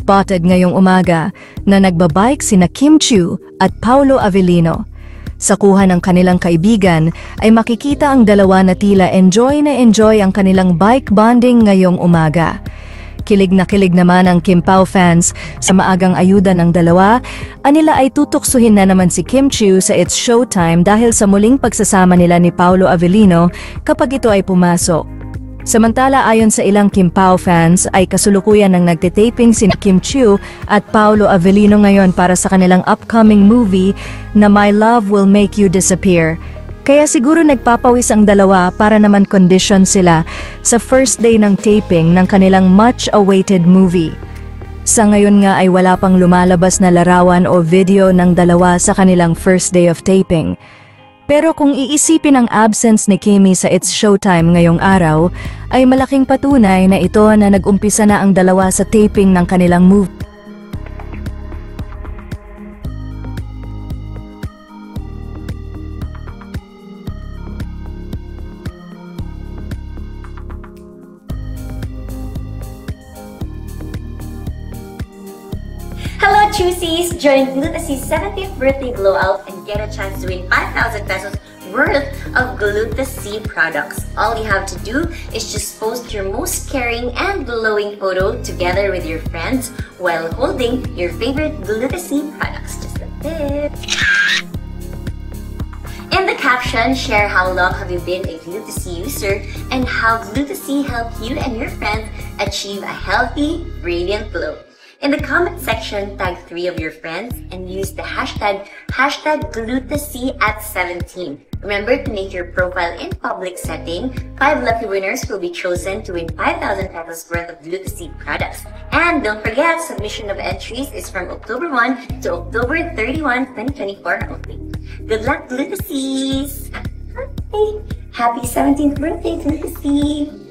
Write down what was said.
spotted ngayong umaga na nagbabike sina Kim Chiu at Paolo Avellino. Sa kuha ng kanilang kaibigan ay makikita ang dalawa na tila enjoy na enjoy ang kanilang bike bonding ngayong umaga. Kilig na kilig naman ang Kim Pao fans sa maagang ayuda ng dalawa. Anila ay tutuksuhin na naman si Kim Chiu sa It's Showtime dahil sa muling pagsasama nila ni Paolo Avellino kapag ito ay pumasok. Samantala ayon sa ilang Kim Pao fans ay kasulukuyan ng nagtitaping si Kim Chiu at Paolo Avellino ngayon para sa kanilang upcoming movie na My Love Will Make You Disappear. Kaya siguro nagpapawis ang dalawa para naman condition sila sa first day ng taping ng kanilang much-awaited movie. Sa ngayon nga ay wala pang lumalabas na larawan o video ng dalawa sa kanilang first day of taping. Pero kung iisipin ang absence ni Kimi sa It's Showtime ngayong araw, ay malaking patunay na ito na nag-umpisa na ang dalawa sa taping ng kanilang movie. Hello Choosies! Join Glutassee's 70th birthday blowout and get a chance to win 5,000 pesos worth of Glutassee products. All you have to do is just post your most caring and glowing photo together with your friends while holding your favorite Glutassee products. Just like this. In the caption, share how long have you been a Glutassee user and how Glutassee helped you and your friends achieve a healthy, radiant glow. In the comment section, tag 3 of your friends and use the hashtag Glutassee@17. Remember to make your profile in public setting. 5 lucky winners will be chosen to win 5,000 pesos worth of Glutassee products. And don't forget, submission of entries is from October 1 to October 31, 2024 only. Good luck, Glutasees! Happy 17th birthday, Glutassee!